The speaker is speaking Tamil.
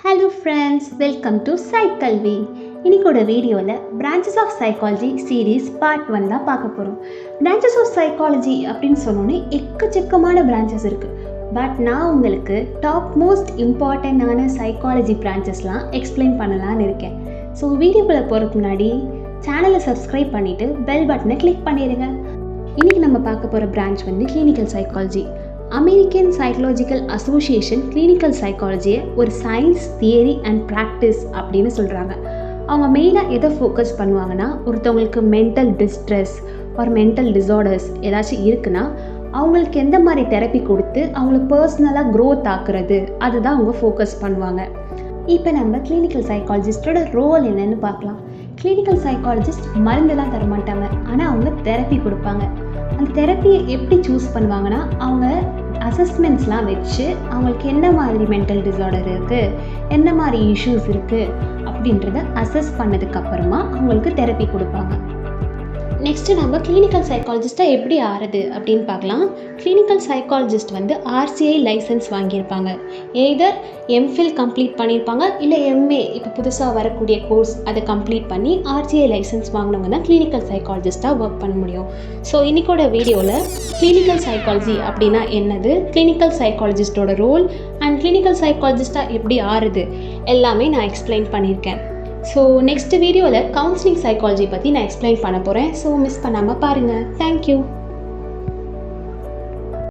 ஹலோ ஃப்ரெண்ட்ஸ், வெல்கம் டு சைக்கல்வி. இன்னைக்கோட வீடியோவில் branches of psychology series part 1 தான் பார்க்க போகிறோம். பிரான்ச்சஸ் ஆஃப் சைக்காலஜி அப்படின்னு சொன்னோன்னே எக்கச்சக்கமான பிரான்ச்சஸ் இருக்குது. பட் நான் உங்களுக்கு டாப் மோஸ்ட் இம்பார்ட்டண்டான சைக்காலஜி பிரான்ச்சஸ்லாம் எக்ஸ்பிளைன் பண்ணலான்னு இருக்கேன். ஸோ வீடியோக்குள்ளே போகிறதுக்கு முன்னாடி சேனலை சப்ஸ்கிரைப் பண்ணிவிட்டு பெல் பட்டனை கிளிக் பண்ணிடுங்க. இன்றைக்கி நம்ம பார்க்க போகிற பிரான்ச் வந்து clinical psychology. American psychological association clinical சைக்காலஜியை ஒரு சயின்ஸ், தியரி அண்ட் ப்ராக்டிஸ் அப்படின்னு சொல்கிறாங்க. அவங்க மெயினாக எதை ஃபோக்கஸ் பண்ணுவாங்கன்னா, ஒருத்தவங்களுக்கு மென்டல் டிஸ்ட்ரெஸ் ஒரு மென்டல் டிஸார்டர்ஸ் ஏதாச்சும் இருக்குன்னா அவங்களுக்கு எந்த மாதிரி தெரப்பி கொடுத்து அவங்களுக்கு பர்சனலாக க்ரோத் ஆக்குறது, அதுதான் அவங்க ஃபோக்கஸ் பண்ணுவாங்க. இப்போ நம்ம கிளினிக்கல் சைக்காலஜிஸ்டோட ரோல் என்னன்னு பார்க்கலாம். கிளினிக்கல் சைக்காலஜிஸ்ட் மருந்தெல்லாம் தரமாட்டாங்க, ஆனால் அவங்க தெரப்பி கொடுப்பாங்க. அந்த தெரப்பியை எப்படி சூஸ் பண்ணுவாங்கன்னா, அவங்க அசஸ்மெண்ட்ஸ்லாம் வச்சு அவங்களுக்கு என்ன மாதிரி மென்டல் டிஸார்டர் இருக்குது, என்ன மாதிரி இஷ்யூஸ் இருக்குது அப்படின்றத அசஸ் பண்ணதுக்கப்புறமா அவங்களுக்கு தெரப்பி கொடுப்பாங்க. நெக்ஸ்ட்டு நம்ம கிளினிக்கல் சைக்காலஜிஸ்ட்டாக எப்படி ஆறுது அப்படின்னு பார்க்கலாம். கிளினிக்கல் சைக்காலஜிஸ்ட் வந்து RCI லைசன்ஸ் வாங்கியிருப்பாங்க. எய்தர் எம்ஃபில் கம்ப்ளீட் பண்ணியிருப்பாங்க, இல்லை MA இப்போ புதுசாக வரக்கூடிய கோர்ஸ் அதை கம்ப்ளீட் பண்ணி RCI லைசன்ஸ் வாங்கினவங்க தான் கிளினிக்கல் சைக்காலஜிஸ்ட்டாக ஒர்க் பண்ண முடியும். ஸோ இன்றைக்கோட வீடியோவில் கிளினிக்கல் சைக்காலஜி அப்படின்னா என்னது, கிளினிக்கல் சைக்காலஜிஸ்டோட ரோல் அண்ட் கிளினிக்கல் சைக்காலஜிஸ்ட்டாக எப்படி ஆறுது எல்லாமே நான் எக்ஸ்பிளைன் பண்ணியிருக்கேன். ஸோ நெக்ஸ்ட் வீடியோவில் கவுன்சிலிங் சைக்காலஜி பற்றி நான் எக்ஸ்பிளைன் பண்ண போகிறேன். ஸோ மிஸ் பண்ணாமல் பாருங்கள். தேங்க்யூ.